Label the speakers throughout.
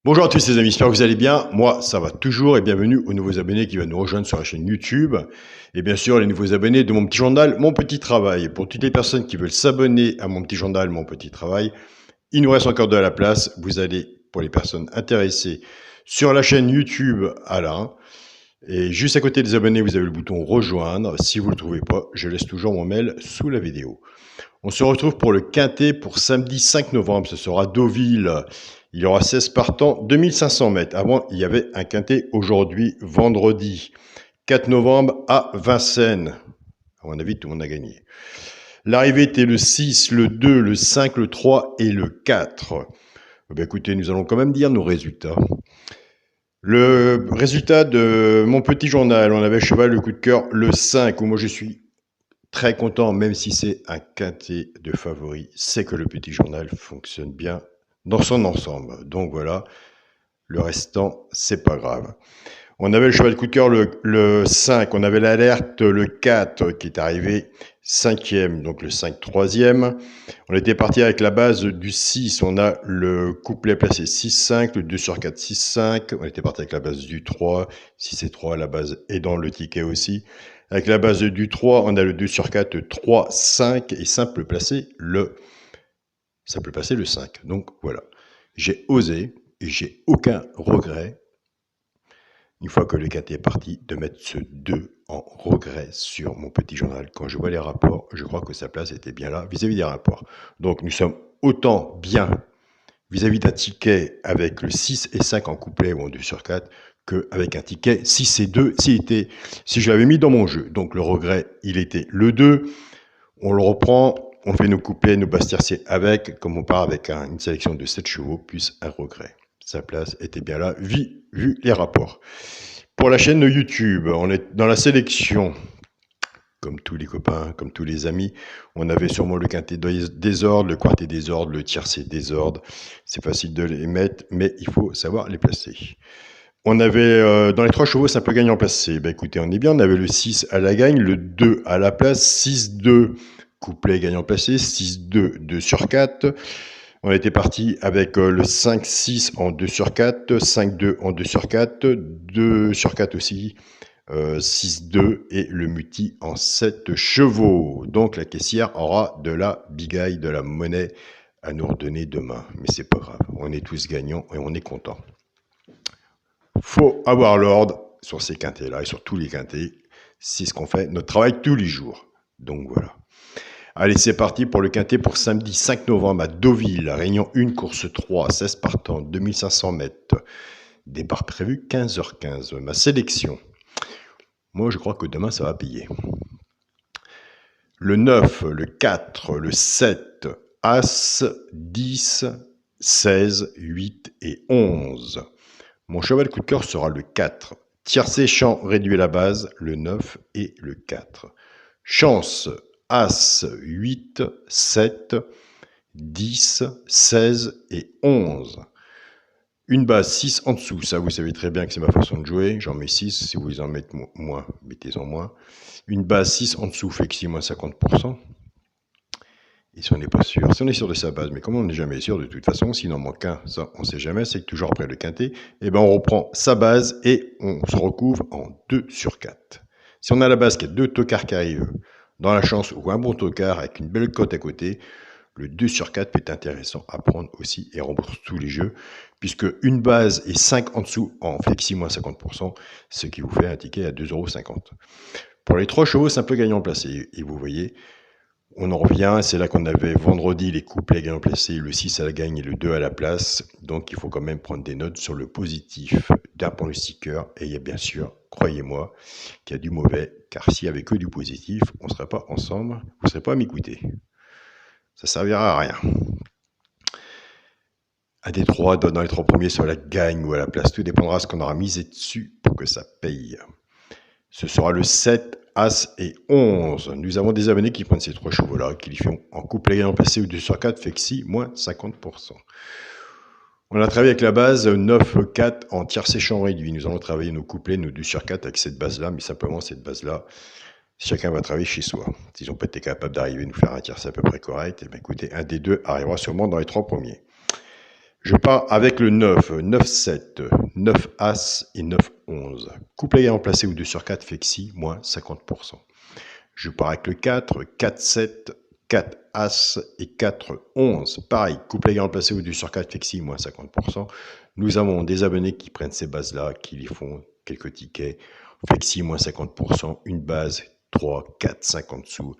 Speaker 1: Bonjour à tous les amis, j'espère que vous allez bien. Moi, ça va toujours et bienvenue aux nouveaux abonnés qui viennent nous rejoindre sur la chaîne YouTube. Et bien sûr, les nouveaux abonnés de mon petit journal, Mon Petit Travail. Pour toutes les personnes qui veulent s'abonner à mon petit journal, Mon Petit Travail, il nous reste encore de la place. Vous allez, pour les personnes intéressées, sur la chaîne YouTube Alain. Et juste à côté des abonnés, vous avez le bouton rejoindre. Si vous ne le trouvez pas, je laisse toujours mon mail sous la vidéo. On se retrouve pour le quintet pour samedi 5 novembre. Ce sera Deauville. Il y aura 16 partants, 2500 mètres. Avant, il y avait un quintet aujourd'hui, vendredi 4 novembre à Vincennes. À mon avis, tout le monde a gagné. L'arrivée était le 6, le 2, le 5, le 3 et le 4. Ben écoutez, nous allons quand même dire nos résultats. Le résultat de mon petit journal, on avait cheval, le coup de cœur, le 5, où moi je suis très content, même si c'est un quintet de favoris, c'est que le petit journal fonctionne bien dans son ensemble. Donc voilà, le restant, c'est pas grave. On avait le cheval de coup de cœur le 5, on avait l'alerte le 4 qui est arrivé 5e, donc le 5 troisième. On était parti avec la base du 6, on a le couplet placé 6-5, le 2 sur 4 6-5. On était parti avec la base du 3, 6 et 3, la base est dans le ticket aussi. Avec la base du 3, on a le 2 sur 4, 3, 5 et simple placé le 5. Donc voilà, j'ai osé et j'ai aucun regret, une fois que le quintet est parti, de mettre ce 2 en regret sur mon petit journal. Quand je vois les rapports, je crois que sa place était bien là vis-à-vis des rapports. Donc nous sommes autant bien vis-à-vis d'un ticket avec le 6 et 5 en couplet ou en 2 sur 4 qu'avec un ticket 6 et 2 si je l'avais mis dans mon jeu. Donc le regret, il était le 2. On le reprend, on fait nos couplets, nos basses tiercées avec, comme on part avec une sélection de 7 chevaux, plus un regret. Sa place était bien là, vu les rapports. Pour la chaîne YouTube, on est dans la sélection, comme tous les copains, comme tous les amis. On avait sûrement le quintet désordre, le quartet désordre, le tiercé désordre. C'est facile de les mettre, mais il faut savoir les placer. On avait dans les 3 chevaux simple gagnant placé. Ben écoutez, on est bien. On avait le 6 à la gagne, le 2 à la place, 6-2 couplet gagnant placé, 6-2 2 sur 4. On était parti avec le 5-6 en 2 sur 4, 5-2 en 2 sur 4, 2 sur 4 aussi, 6-2 et le muti en 7 chevaux. Donc la caissière aura de la bigaille, de la monnaie à nous redonner demain. Mais c'est pas grave, on est tous gagnants et on est contents. Faut avoir l'ordre sur ces quintets-là et sur tous les quintets. C'est ce qu'on fait, notre travail tous les jours. Donc voilà. Allez, c'est parti pour le quintet pour samedi 5 novembre à Deauville. Réunion 1, course 3, 16 partants, 2500 mètres. Départ prévu 15h15. Ma sélection. Moi, je crois que demain, ça va payer. Le 9, le 4, le 7, As, 10, 16, 8 et 11. Mon cheval coup de cœur sera le 4. Tiercé champ réduit à la base, le 9 et le 4. Chance, As, 8, 7, 10, 16 et 11. Une base 6 en dessous, ça vous savez très bien que c'est ma façon de jouer. J'en mets 6, si vous en mettez moins, mettez-en moins. Une base 6 en dessous fait que 6 moins 50%. Et si on n'est pas sûr, si on est sûr de sa base, mais comme on n'est jamais sûr de toute façon, s'il en manque un, ça on ne sait jamais, c'est que toujours après le quintet, et ben on reprend sa base et on se recouvre en 2 sur 4. Si on a la base qui a 2 tocards qui arrivent dans la chance ou un bon tocard avec une belle cote à côté, le 2 sur 4 peut être intéressant à prendre aussi et rembourse tous les jeux, puisque une base et 5 en dessous en flexi moins 50%, ce qui vous fait un ticket à 2,50 €. Pour les 3 chevaux, c'est un peu gagnant placé, et vous voyez, on en revient, c'est là qu'on avait vendredi les couplets gagnants placés, le 6 à la gagne et le 2 à la place. Donc il faut quand même prendre des notes sur le positif d'un pronostiqueur. Et il y a bien sûr, croyez-moi, qu'il y a du mauvais, car s'il n'y avait que du positif, on ne serait pas ensemble, vous ne serez pas à m'écouter. Ça ne servira à rien. Un des 3 dans les 3 premiers sur la gagne ou à la place, tout dépendra de ce qu'on aura misé dessus pour que ça paye. Ce sera le 7, As et 11. Nous avons des abonnés qui prennent ces 3 chevaux-là, qui les font en couplet gagnant placé ou 2 sur 4, fait que 6, moins 50%. On a travaillé avec la base 9, 4 en tiercé champ réduit. Nous allons travailler nos couplets, nos 2 sur 4 avec cette base-là, mais simplement cette base-là, chacun va travailler chez soi. S'ils n'ont pas été capables d'arriver à nous faire un tiercé à peu près correct, et bien écoutez, un des deux arrivera sûrement dans les 3 premiers. Je pars avec le 9, 9-7, 9 As et 9-11. Couplet gagnant placé ou 2 sur 4, flexi, moins 50%. Je pars avec le 4, 4-7, 4 As et 4-11. Pareil, couplet gagnant placé ou 2 sur 4, flexi, moins 50%. Nous avons des abonnés qui prennent ces bases-là, qui les font quelques tickets. Flexi, moins 50%, une base, 3, 4, 50 sous.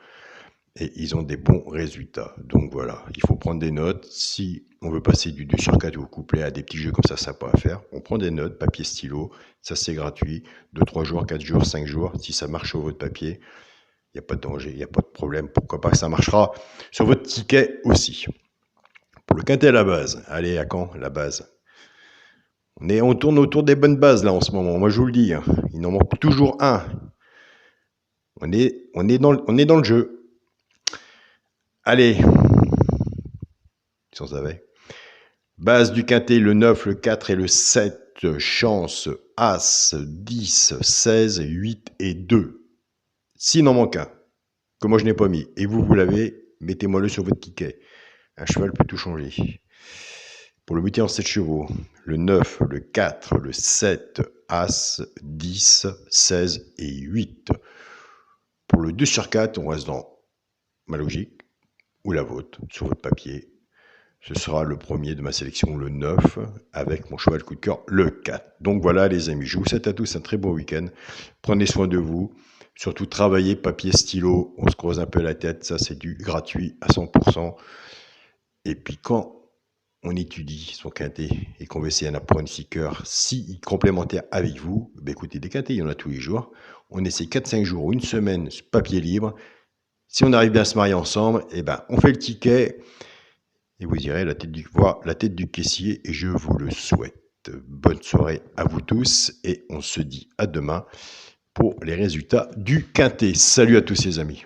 Speaker 1: Et ils ont des bons résultats. Donc voilà, il faut prendre des notes. Si on veut passer du 2 sur 4 au couplet à des petits jeux comme ça, sympa à faire, on prend des notes, papier, stylo, ça c'est gratuit. 2, 3 jours, 4 jours, 5 jours, si ça marche sur votre papier, il n'y a pas de danger, il n'y a pas de problème. Pourquoi pas que ça marchera sur votre ticket aussi. Pour le quintet à la base, allez, à quand la base? On tourne autour des bonnes bases là en ce moment, moi je vous le dis, hein. Il en manque toujours un. On est dans le jeu. Allez, si on savait. Base du quintet, le 9, le 4 et le 7. Chance, As, 10, 16, 8 et 2. S'il en manque un, que moi je n'ai pas mis, et vous l'avez, mettez-moi-le sur votre ticket. Un cheval peut tout changer. Pour le muter en 7 chevaux, le 9, le 4, le 7, As, 10, 16 et 8. Pour le 2 sur 4, on reste dans ma logique, ou la vôtre, sur votre papier. Ce sera le premier de ma sélection, le 9, avec mon cheval coup de cœur, le 4. Donc voilà les amis, je vous souhaite à tous un très bon week-end. Prenez soin de vous, surtout travaillez papier, stylo, on se creuse un peu la tête, ça c'est du gratuit à 100%. Et puis quand on étudie son quintet et qu'on veut essayer un pronostiqueur si complémentaire avec vous, ben écoutez, des quintets, il y en a tous les jours. On essaie 4-5 jours ou une semaine, papier libre. Si on arrive bien à se marier ensemble, eh ben, on fait le ticket et vous irez la tête du caissier et je vous le souhaite. Bonne soirée à vous tous et on se dit à demain pour les résultats du quintet. Salut à tous les amis.